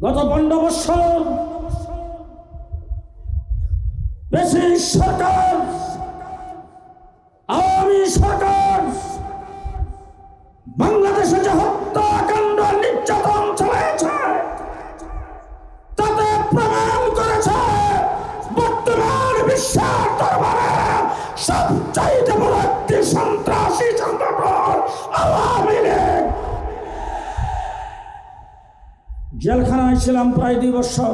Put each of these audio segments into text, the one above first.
গত 15 বছর ব্রিটিশ সরকার, আওয়ামী সরকার বাংলাদেশে যে হত্যাকাণ্ড নির্যাতন চালিয়েছে তাতে প্রমাণ করেছে বর্তমান বিশ্বের দরবারে সবচাইতে বড় একটি সন্ত্রাসী সংগঠন আওয়ামী লীগ। জেলখানায় ছিলাম প্রায় 2 বছর।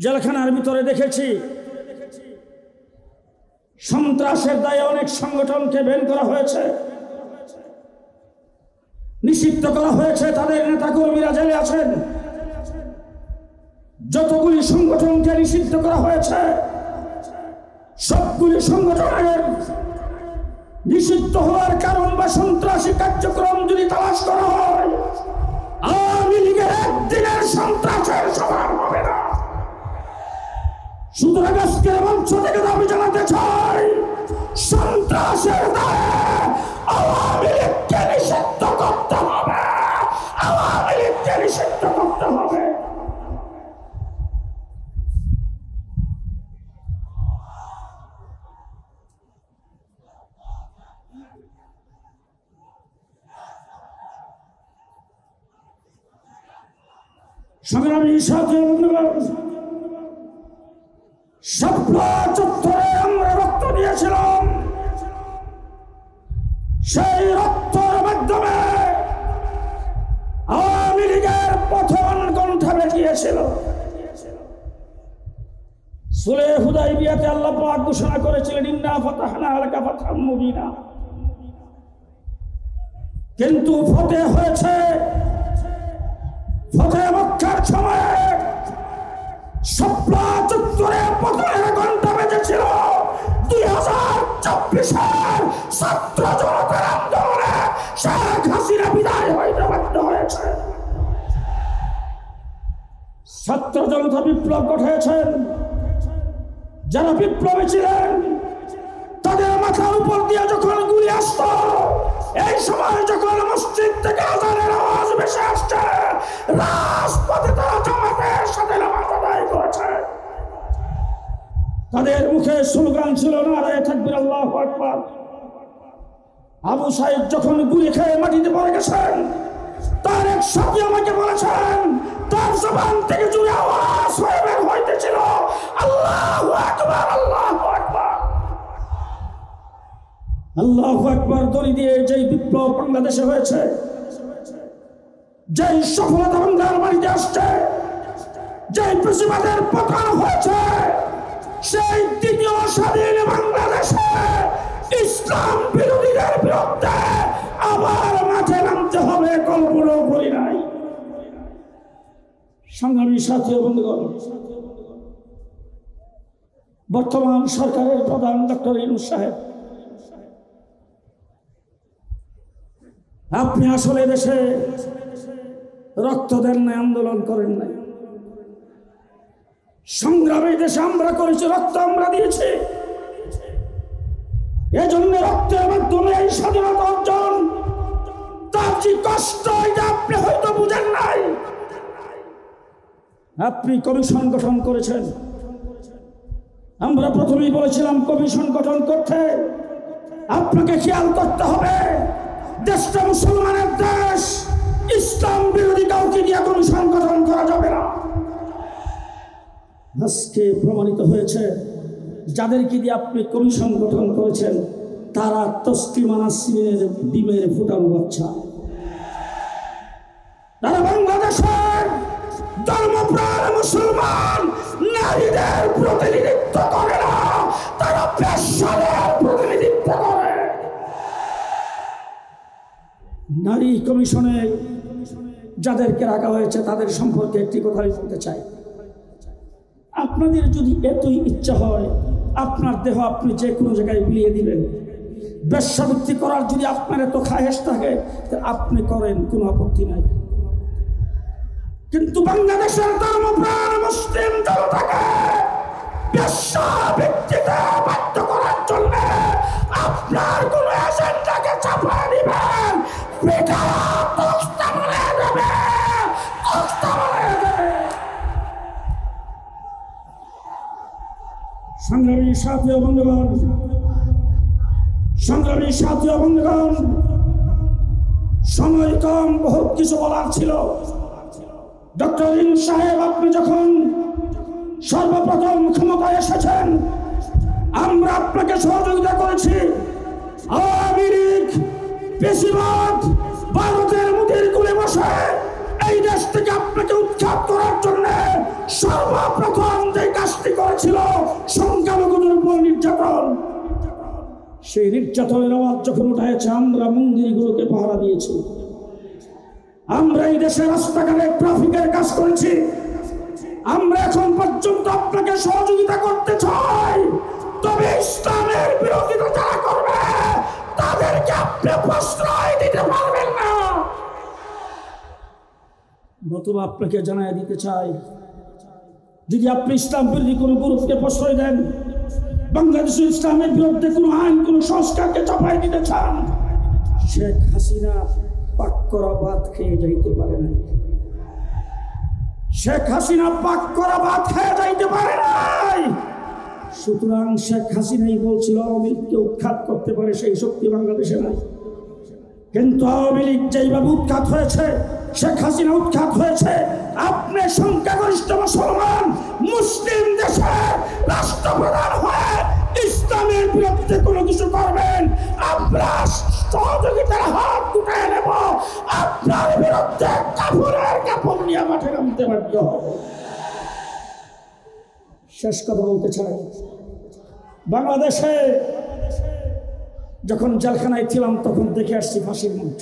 জেলখানার ভিতরে দেখেছি সন্ত্রাসের দায়ে অনেক সংগঠনকে ব্যান করা হয়েছে, নিষিদ্ধ করা হয়েছে। তাদের নেতাকর্মীরা জেলে আছেন। যতগুলি সংগঠনকে নিষিদ্ধ করা হয়েছে সবগুলি সংগঠনের নিষিদ্ধ হওয়ার কারণ বা সন্ত্রাসী কার্যক্রম যদি তালাশ করা হয়, আওয়ামী লীগের একদিনের সন্ত্রাসের সমান হবে না। সুতরাং আজকের মঞ্চ থেকে দাবি জানাতে চাই, সন্ত্রাসের দায়ে আওয়ামী লীগকে নিষিদ্ধ করতে হবে, আওয়ামী লীগকে নিষিদ্ধ করতে হবে। সংগ্রামী সাথী বন্ধুগণ, শাপলা চত্বরে আমরা রক্ত দিয়েছিলাম। সেই রক্তের মাধ্যমে আওয়ামী লীগের পতন কণ্ঠে বেরিয়েছিল। সুলহ হুদাইবিয়াতে আল্লাহ পাক ঘোষণা করেছিলেন, ইন্না ফাতাহনা লাকা ফাতহাম মুবিনা। কিন্তু ফতেহ হয়েছে ফতেহ মক্কার সময়ে। শাপলা চত্বরে পতনের ঘণ্টা বেজেছিল 2024-এর ছাত্র জনতার আন্দোলনে শেখ হাসিনা বিদায় হইতে বাধ্য হয়েছে। ছাত্র জনতা বিপ্লব ঘটিয়েছেন। যারা বিপ্লবী ছিলেন তাদের মাথার উপর দিয়ে যখন গুলি আসত, এই সময় যখন মসজিদ থেকে আযানের আওয়াজ ভেসে আসছে, রাজপথে তারা জামাতের সাথে নামাজ আদায় করেছে। তাদের মুখে স্লোগান ছিল নারায়ে তাকবীর, আল্লাহু আকবার। আবু সাইদ যখন গুলি খেয়ে মাটিতে পড়ে গেছেন, তার এক সাথী আমাকে বলেছেন তার জবান থেকে জুড়ে আওয়াজ হয়ে বের হইতেছিল, আল্লাহু আকবার, আল্লাহু আকবার, আল্লাহু আকবার। দড়ি দিয়ে যেই বিপ্লব বাংলাদেশে হয়েছে, যেই সফলতা বাংলার বাড়িতে আসছে, যেই প্রতিবাদের পতন হয়েছে, সেই দ্বিতীয় স্বাধীন বাংলাদেশে ইসলাম বিরোধীদের বিরুদ্ধে আবার মাঠে নামতে হবে, কল্পনাও করি নাই। সংগ্রামী সাথী বন্ধুগণ, বর্তমান সরকারের প্রধান ডক্টর ইউনূস সাহেব, আপনি আসলে দেশে রক্ত দেন নাই, আন্দোলন করেন নাই। সংগ্রামী দেশে আমরা করেছি, রক্ত আমরা দিয়েছি। এজন্য রক্তের মাধ্যমে এই স্বাধীনতা অর্জন। তার যে কষ্ট, এটা আপনি হয়তো বুঝেন নাই। আপনি কমিশন গঠন করেছেন। আমরা প্রথমেই বলেছিলাম কমিশন গঠন করতে আপনাকে খেয়াল করতে হবে, দেশটা মুসলমানের দেশ, ইসলাম বিরোধী কাউকে দিয়ে কমিশন গঠন করা যাবে না। আজকে প্রমাণিত হয়েছে যাদেরকে দিয়ে আপনি কমিশন গঠন করেছেন তারা তসলিমা নাসরিনের ডিমের ফুটানো বাচ্চা। তারা বাংলাদেশের ধর্মপ্রাণ মুসলমান নারীদের প্রতিনিধিত্ব করে না, তারা পেশাদার প্রতিনিধিত্ব করে। নারী কমিশনে যাদেরকে রাখা হয়েছে তাদের সম্পর্কে একটি কথা বলতে চাই। আপনাদের যদি এতই ইচ্ছা হয় আপনার দেহ আপনি যে কোনো জায়গায় বিলিয়ে দিবেন, বেশ্যাবৃত্তি করার যদি আপনার এত খায়েশ থাকে আপনি করেন, কোনো আপত্তি নাই। কিন্তু বাংলাদেশের ধর্মপ্রাণ মুসলিম জনতাকে বেশ্যাবৃত্তিতে বাধ্য করার জন্য আপনার কোন এজেন্ডাকে চাপা দিবেন, পিঠা তক্তা বলে দেবে, সংগ্রামী সাথী ও বন্ধুগণ, সংগ্রামী সাথী ও বন্ধুগণ, সময় কম, বহুত কিছু বলার ছিল। ডক্টর ইউনূস সাহেব, আপনি যখন সর্বপ্রথম ক্ষমতায় এসেছেন, আমরা আপনাকে সহযোগিতা করেছি। আওয়ামী লীগ বেশিরভাগ ভারতের মুখের কোলে বসে এই দেশ থেকে আপনাকে উৎখাত করার জন্য সর্বপ্রথম যে কাজটি করেছিল সংখ্যালঘুদের উপর নির্যাতন। সেই নির্যাতনের আওয়াজ যখন উঠেছে, আমরা মন্দিরগুলোকে পাহারা দিয়েছি। আমরা এই দেশের রাস্তাঘাটে ট্রাফিকের কাজ করেছি। আমরা এখন পর্যন্ত আপনাকে সহযোগিতা করতে চাই, তবে ইসলামের বিরোধিতা যারা করবে তাদেরকে আপনি প্রশ্রয় দিতে পারবেন না। নতুবা আপনাকে জানাই দিতে চাই, যদি আপনি ইসলাম বিরোধী কোনো গ্রুপকে প্রশ্রয় দেন, বাংলাদেশের ইসলামের বিরুদ্ধে কোনো আইন, কোনো সংস্কারকে চাপাই দিতে চান, শেখ হাসিনা পাক করা ভাত খেয়ে যাইতে পারে না। শেখ হাসিনা পাক করা ভাত খেয়ে যাইতে পারে নাই। সুতরাং শেখ হাসিনাই বলছিল আওয়ামী লীগকে উৎখাত করতে পারে, সেই শক্তি বাংলাদেশে নাই। কিন্তু আওয়ামী লীগ যেইভাবে উৎখাত হয়েছে, শেখ হাসিনা উৎখাত হয়েছে, আপনি সংখ্যাগরিষ্ঠ মুসলমান মুসলিম দেশে রাষ্ট্রপ্রধান হয়ে ইসলামের বিরুদ্ধে কোনো কিছু করবেন, আমরা সহযোগিতার হাত উঠায় নেব। আপনার বিরুদ্ধে কাপড়ের কাপড় নিয়ে মাঠে নামতে বাধ্য হব। শেষ কথা বলতে চাই, বাংলাদেশে যখন জেলখানায় ছিলাম তখন দেখে আসছি ফাঁসির মঞ্চ।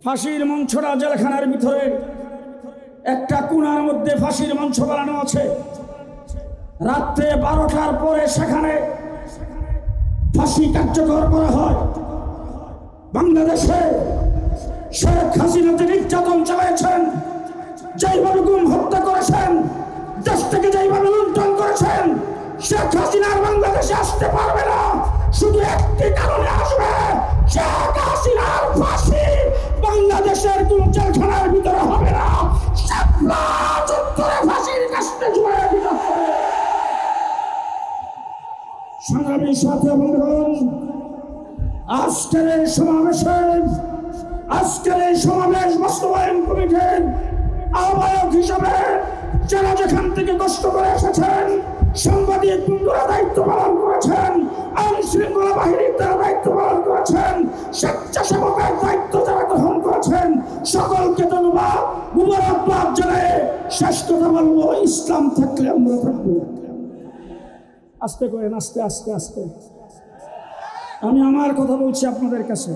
ফাঁসির মঞ্চটা জেলখানার ভিতরে একটা কোণার মধ্যে ফাঁসির মঞ্চ বানানো আছে। রাত্রে 12টার পরে সেখানে ফাঁসি কার্যকর করা হয়। বাংলাদেশে শেখ হাসিনা যে নির্যাতন চালিয়েছেন, যেইভাবে গুম হত্যা করেছেন, দেশ থেকে যেইভাবে লুণ্ঠন করেছেন, শেখ হাসিনার বাংলাদেশে আসতে পারবে না। শুধু একটি কারণে আসবে, শেখ হাসিনার ফাঁসি বাংলাদেশের কোন জেলখানার ভিতরে হবে না, শাপলা চত্বরে ফাঁসির কাস্তে ঝুলিয়ে দিতে হবে। সংগ্রামী সাথী বন্ধুগণ, আজকের এই সমাবেশ বাস্তবায়ন কমিটির আহ্বায়ক হিসাবে যারা যেখান থেকে কষ্ট করে এসেছেন, সাংবাদিক বন্ধুরা দায়িত্ব পালন করেছেন, আইন শৃঙ্খলা বাহিনীর তারা দায়িত্ব পালন করেছেন, স্বেচ্ছাসেবকের দায়িত্ব যারা গ্রহণ করেছেন, সকলকে ধন্যবাদ, মুবারকবাদ জানাই শেষ কথা বলবো, ইসলাম থাকলে আমরা থাকবো। আস্তে করে আস্তে আস্তে আস্তে আমি আমার কথা বলছি আপনাদের কাছে।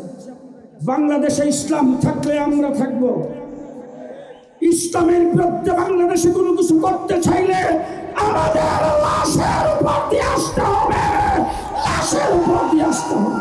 বাংলাদেশে ইসলাম থাকলে আমরা থাকবো। ইসলামের বিরুদ্ধে বাংলাদেশে কোনো কিছু করতে চাইলে আমাদের লাশের উপর দিয়ে আসতে হবে, লাশের উপর দিয়ে আসতে হবে।